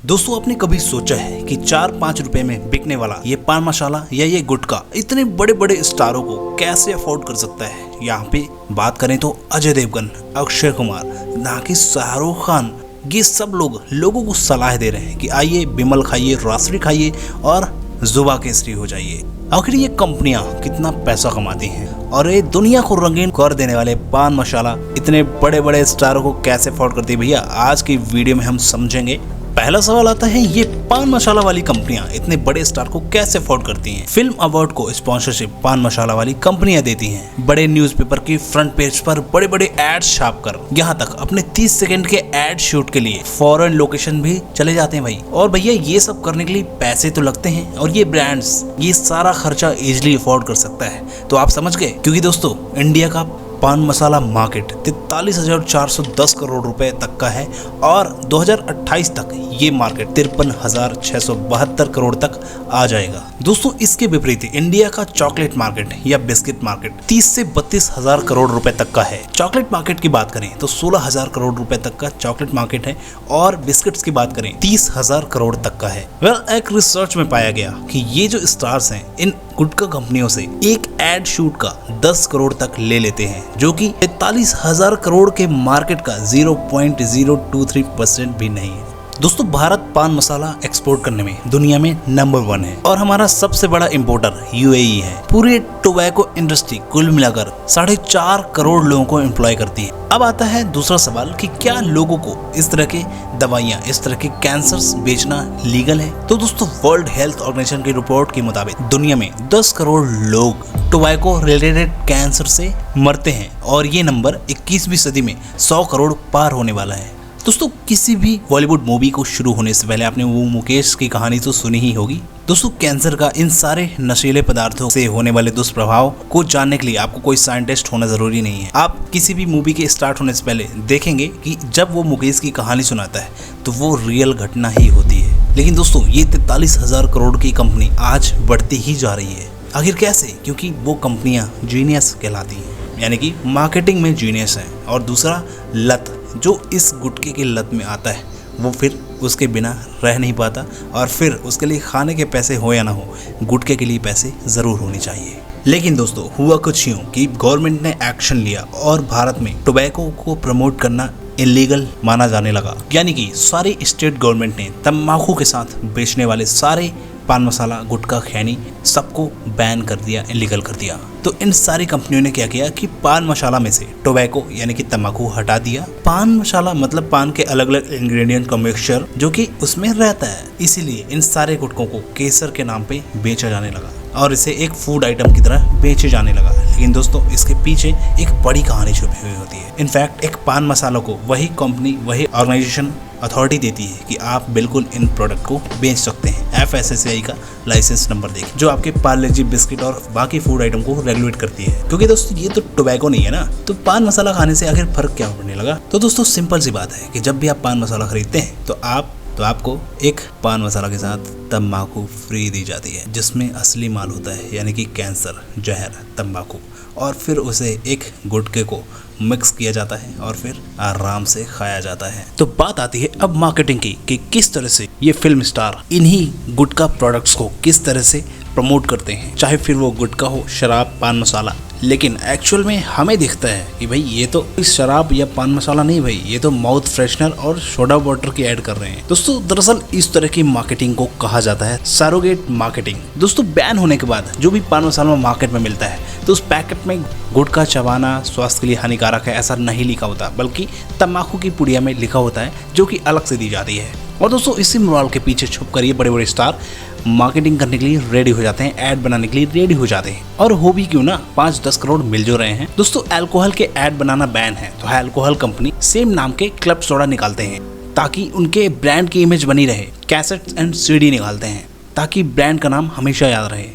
दोस्तों, आपने कभी सोचा है कि 4-5 रुपए में बिकने वाला ये पान मसाला या ये गुटखा इतने बड़े बड़े स्टारों को कैसे अफोर्ड कर सकता है। यहाँ पे बात करें तो अजय देवगन, अक्षय कुमार, ना कि शाहरुख खान, ये सब लोगों को सलाह दे रहे हैं कि आइए बिमल खाइए, रासरी खाइए और जुबा केसरी हो जाइए। आखिर ये कंपनियां कितना पैसा कमाती हैं और ये दुनिया को रंगीन कर देने वाले पान मसाला इतने बड़े बड़े स्टारों को कैसे अफोर्ड करती है भैया, आज की वीडियो में हम समझेंगे। पहला सवाल आता है, ये पान मसाला वाली कंपनियां इतने बड़े स्टार को कैसे अफोर्ड करती हैं। फिल्म अवार्ड को स्पॉन्सरशिप पान मसाला वाली कंपनियां देती हैं। बड़े न्यूज़पेपर की फ्रंट पेज पर बड़े बड़े एड्स छापकर यहाँ तक अपने 30 सेकंड के एड शूट के लिए फॉरेन लोकेशन भी चले जाते हैं भाई। और भैया ये सब करने के लिए पैसे तो लगते हैं और ये ब्रांड्स ये सारा खर्चा इजिली अफोर्ड कर सकता है। तो आप समझ गए, क्योंकि दोस्तों इंडिया का पान मसाला मार्केट 43,410 करोड़ रुपए तक का है और 2028 तक ये मार्केट 53,672 करोड़ तक आ जाएगा। दोस्तों, इसके विपरीत इंडिया का चॉकलेट मार्केट या बिस्किट मार्केट 30 से 32,000 करोड़ रुपए तक का है। चॉकलेट मार्केट की बात करें तो 16,000 करोड़ रुपए तक का चॉकलेट मार्केट है और बिस्किट्स की बात करें 30,000 करोड़ तक का है। एक रिसर्च में पाया गया कि ये जो स्टार्स हैं इन गुटखा कंपनियों से एक एड शूट का 10 करोड़ तक ले लेते हैं, जो कि 43,000 करोड़ के मार्केट का 0.023% भी नहीं है। दोस्तों, भारत पान मसाला एक्सपोर्ट करने में दुनिया में नंबर 1 है और हमारा सबसे बड़ा इंपोर्टर यूएई है। पूरे टोबैको इंडस्ट्री कुल मिलाकर 4.5 करोड़ लोगों को एम्प्लॉय करती है। अब आता है दूसरा सवाल कि क्या लोगों को इस तरह के दवाइयाँ, इस तरह के कैंसर्स बेचना लीगल है। तो दोस्तों, वर्ल्ड हेल्थ ऑर्गेनाइजेशन की रिपोर्ट के मुताबिक दुनिया में 10 करोड़ लोग टोबैको रिलेटेड कैंसर से मरते हैं और ये नंबर 21वीं सदी में 100 करोड़ पार होने वाला है। दोस्तों, किसी भी बॉलीवुड मूवी को शुरू होने से पहले आपने वो मुकेश की कहानी तो सुनी ही होगी। दोस्तों, कैंसर का इन सारे नशीले पदार्थों से होने वाले दुष्प्रभाव को जानने के लिए आपको कोई साइंटिस्ट होना जरूरी नहीं है। आप किसी भी मूवी के स्टार्ट होने से पहले देखेंगे कि जब वो मुकेश की कहानी सुनाता है तो वो रियल घटना ही होती है। लेकिन दोस्तों, ये 43,000 करोड़ की कंपनी आज बढ़ती ही जा रही है। आखिर कैसे? क्योंकि वो कंपनियां जीनियस कहलाती हैं, यानी कि मार्केटिंग में जीनियस हैं। और दूसरा, लत, जो इस गुटखे की लत में आता है वो फिर उसके बिना रह नहीं पाता और फिर उसके लिए खाने के पैसे हो या ना हो, गुटखे के लिए पैसे ज़रूर होने चाहिए। लेकिन दोस्तों, हुआ कुछ यूँ कि गवर्नमेंट ने एक्शन लिया और भारत में टोबैको को प्रमोट करना इलीगल माना जाने लगा। यानी कि सारे स्टेट गवर्नमेंट ने तंबाकू के साथ बेचने वाले सारे पान मसाला, गुटखा, खैनी सबको बैन कर दिया, इलीगल कर दिया। तो इन सारी कंपनियों ने क्या किया कि पान मसाला में से टोबैको यानी कि तंबाकू हटा दिया। पान मसाला मतलब पान के अलग अलग इंग्रेडिएंट का मिक्सचर जो कि उसमें रहता है, इसीलिए इन सारे गुटखों को केसर के नाम पे बेचा जाने लगा और इसे एक फूड आइटम की तरह बेचे जाने लगा। लेकिन दोस्तों, इसके पीछे एक बड़ी कहानी छुपी हुई होती है। इनफैक्ट एक पान मसाला को वही कंपनी, वही ऑर्गेनाइजेशन अथॉरिटी देती है कि आप बिल्कुल इन प्रोडक्ट को बेच सकते हैं। FSSAI का लाइसेंस नंबर देखिए, जो आपके पार्ले जी बिस्किट और बाकी फूड आइटम को रेगुलेट करती है। क्योंकि दोस्तों, ये तो टोबैको नहीं है ना, तो पान मसाला खाने से आखिर फर्क क्या पड़ने लगा। तो दोस्तों, सिंपल सी बात है कि जब भी आप पान मसाला खरीदते हैं तो आपको एक पान मसाला के साथ तंबाकू फ्री दी जाती है, जिसमें असली माल होता है, यानी कि कैंसर, जहर, तंबाकू, और फिर उसे एक गुटखे को मिक्स किया जाता है और फिर आराम से खाया जाता है। तो बात आती है अब मार्केटिंग की कि किस तरह से ये फिल्म स्टार इन्हीं गुटखा प्रोडक्ट्स को किस तरह से प्रमोट करते हैं, चाहे फिर वो गुटखा हो, शराब, पान मसाला। लेकिन एक्चुअल में हमें दिखता है कि भाई ये तो शराब या पान मसाला नहीं भाई, ये तो माउथ फ्रेशनर और सोडा वाटर की ऐड कर रहे हैं। दोस्तों, दरअसल इस तरह की मार्केटिंग को कहा जाता है सरोगेट मार्केटिंग। दोस्तों, बैन होने के बाद जो भी पान मसाला मार्केट में मिलता है तो उस पैकेट में गुटखा चबाना स्वास्थ्य के लिए हानिकारक है ऐसा नहीं लिखा होता, बल्कि तंबाकू की पुड़िया में लिखा होता है, जो कि अलग से दी जाती है। और दोस्तों, इसी मोराल के पीछे छुप कर ये बड़े बड़े स्टार मार्केटिंग करने के लिए रेडी हो जाते हैं, ऐड बनाने के लिए रेडी हो जाते हैं। और हो भी क्यों ना, 5-10 करोड़ मिल जो रहे हैं। दोस्तों, अल्कोहल के ऐड बनाना बैन है, तो अल्कोहल कंपनी सेम नाम के क्लब सोडा निकालते हैं ताकि उनके ब्रांड की इमेज बनी रहे। कैसेट्स एंड CD निकालते हैं ताकि ब्रांड का नाम हमेशा याद रहे।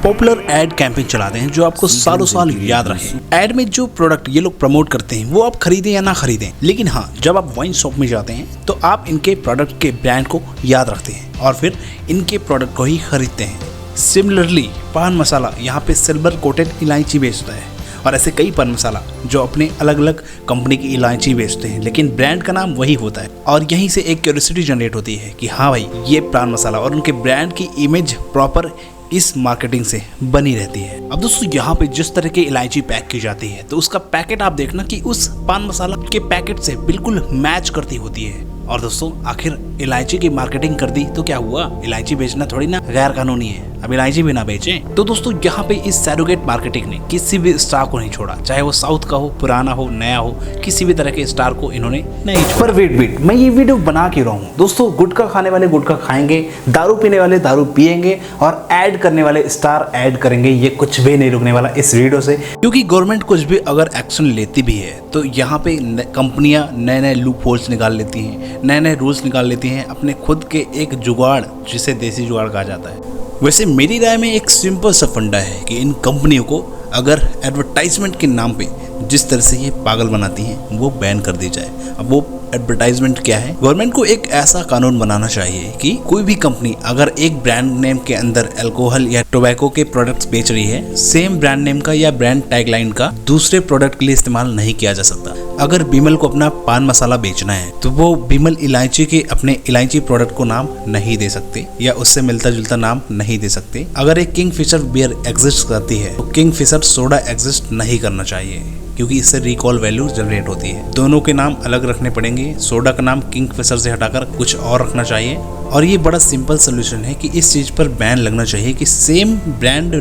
पॉपुलर एड कैंपेन चलाते हैं जो आपको सालों साल याद रहे। एड में जो प्रोडक्ट ये लोग प्रमोट करते हैं वो आप खरीदें या ना खरीदें, लेकिन हाँ, जब आप वाइन शॉप में जाते हैं तो आप इनके प्रोडक्ट के ब्रांड को याद रखते हैं और फिर इनके प्रोडक्ट को ही खरीदते हैं। सिमिलरली पान मसाला यहाँ पे सिल्वर कोटेड इलायची बेचता है और ऐसे कई पान मसाला जो अपने अलग अलग कंपनी की इलायची बेचते हैं, लेकिन ब्रांड का नाम वही होता है। और यहीं से एक क्यूरियोसिटी जनरेट होती है कि हाँ भाई, ये पान मसाला और उनके ब्रांड की इमेज प्रॉपर इस मार्केटिंग से बनी रहती है। अब दोस्तों यहाँ पे जिस तरह की इलायची पैक की जाती है, तो उसका पैकेट आप देखना कि उस पान मसाला के पैकेट से बिल्कुल मैच करती होती है। और दोस्तों आखिर इलायची की मार्केटिंग कर दी तो क्या हुआ? इलायची बेचना थोड़ी ना गैर कानूनी है। अब इलायची भी ना बेचें। तो दोस्तों यहाँ पे इस सैरोगेट मार्केटिंग ने किसी भी स्टार को नहीं छोड़ा, चाहे वो साउथ का हो, पुराना हो, नया हो, किसी भी तरह के स्टार को इन्होंने नहीं छोड़ा। पर वेट, मैं ये वीडियो बना के रहा हूँ दोस्तों। गुटखा खाने वाले गुटखा खाएंगे, दारू पीने वाले दारू पियेंगे और ऐड करने वाले स्टार ऐड करेंगे। ये कुछ भी नहीं रुकने वाला इस वीडियो से, क्योंकि गवर्नमेंट कुछ भी अगर एक्शन लेती भी है तो यहाँ पे कंपनियां नए नए लूप होल्स निकाल लेती हैं, नए नए रूल्स निकाल लेती हैं, अपने खुद के एक जुगाड़, जिसे देसी जुगाड़ कहा जाता है। वैसे मेरी राय में एक सिंपल सा फंडा है कि इन कंपनियों को अगर एडवर्टाइजमेंट के नाम पे जिस तरह से ये पागल बनाती हैं वो बैन कर दी जाए। अब वो एडवर्टाइजमेंट क्या है? गवर्नमेंट को एक ऐसा कानून बनाना चाहिए कि कोई भी कंपनी अगर एक ब्रांड नेम के अंदर अल्कोहल या टोबैको के प्रोडक्ट्स बेच रही है, सेम ब्रांड नेम का या ब्रांड टैगलाइन का दूसरे प्रोडक्ट के लिए इस्तेमाल नहीं किया जा सकता। अगर बिमल को अपना पान मसाला बेचना है तो वो बिमल इलायची के अपने इलायची प्रोडक्ट को नाम नहीं दे सकते या उससे मिलता जुलता नाम नहीं दे सकते। अगर एक किंगफिशर बियर एग्जिस्ट करती है तो किंगफिशर सोडा एग्जिस्ट नहीं करना चाहिए, क्योंकि इससे रिकॉल वैल्यू जनरेट होती है। दोनों के नाम अलग रखने पड़ेंगे। सोडा का नाम किंगफिशर से हटाकर कुछ और रखना चाहिए। और ये बड़ा सिंपल सोल्यूशन है कि इस चीज पर बैन लगना चाहिए कि सेम ब्रांड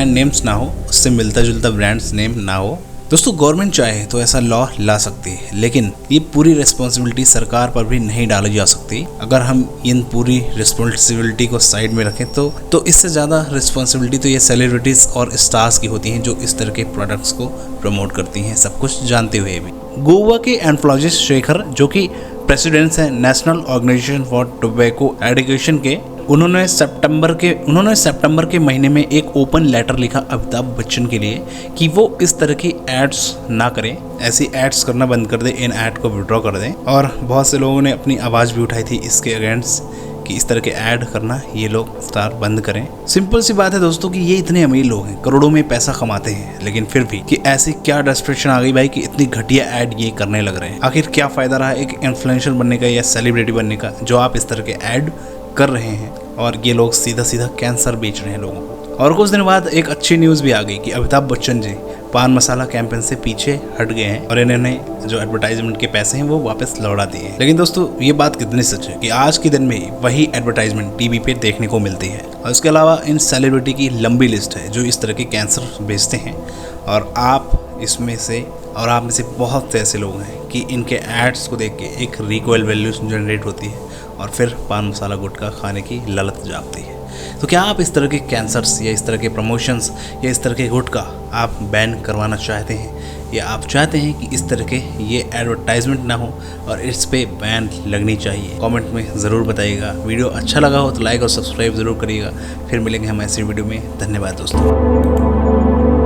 नेम्स ना हो, उससे मिलता जुलता ब्रांड्स नेम ना हो। दोस्तों गवर्नमेंट चाहे तो ऐसा लॉ ला सकती है, लेकिन ये पूरी रिस्पॉन्सिबिलिटी सरकार पर भी नहीं डाली जा सकती। अगर हम इन पूरी रिस्पॉन्सिबिलिटी को साइड में रखें तो इससे ज़्यादा रिस्पॉन्सिबिलिटी तो ये सेलिब्रिटीज़ और स्टार्स की होती हैं जो इस तरह के प्रोडक्ट्स को प्रमोट करती हैं, सब कुछ जानते हुए भी। गोवा के एन्फ्लॉजिस्ट शेखर, जो कि प्रेसिडेंट्स हैं नेशनल ऑर्गेनाइजेशन फॉर टोबैको एडिकेशन के, उन्होंने सितंबर के महीने में एक ओपन लेटर लिखा अमिताभ बच्चन के लिए कि वो इस तरह की एड्स ना करें, ऐसी एड्स करना बंद कर दें, इन ऐड को विड्रॉ कर दें। और बहुत से लोगों ने अपनी आवाज़ भी उठाई थी इसके अगेंस्ट कि इस तरह के ऐड करना ये लोग स्टार बंद करें। सिंपल सी बात है दोस्तों कि ये इतने अमीर लोग हैं, करोड़ों में पैसा कमाते हैं, लेकिन फिर भी कि ऐसी क्या डेस्परेशन आ गई भाई कि इतनी घटिया ऐड ये करने लग रहे हैं। आखिर क्या फ़ायदा रहा एक इन्फ्लुएंसर बनने का या सेलिब्रिटी बनने का, जो आप इस तरह के ऐड कर रहे हैं और ये लोग सीधा सीधा कैंसर बेच रहे हैं लोगों को। और कुछ दिन बाद एक अच्छी न्यूज़ भी आ गई कि अमिताभ बच्चन जी पान मसाला कैंपेन से पीछे हट गए हैं और इन्होंने जो एडवर्टाइजमेंट के पैसे हैं वो वापस लौटा दिए। लेकिन दोस्तों ये बात कितनी सच है कि आज के दिन में वही एडवर्टाइजमेंट टीवी पे देखने को मिलती है। और इसके अलावा इन सेलिब्रिटी की लंबी लिस्ट है जो इस तरह के कैंसर बेचते हैं, और आप में से बहुत से ऐसे लोग हैं कि इनके एड्स को देख के एक रिकॉल वैल्यू जनरेट होती है और फिर पान मसाला गुटखा खाने की ललक जागती है। तो क्या आप इस तरह के कैंसर्स या इस तरह के प्रमोशंस या इस तरह के गुटखा आप बैन करवाना चाहते हैं, या आप चाहते हैं कि इस तरह के ये एडवर्टाइजमेंट ना हो और इस पे बैन लगनी चाहिए? कमेंट में ज़रूर बताइएगा। वीडियो अच्छा लगा हो तो लाइक और सब्सक्राइब ज़रूर करिएगा। फिर मिलेंगे हम ऐसी वीडियो में। धन्यवाद दोस्तों।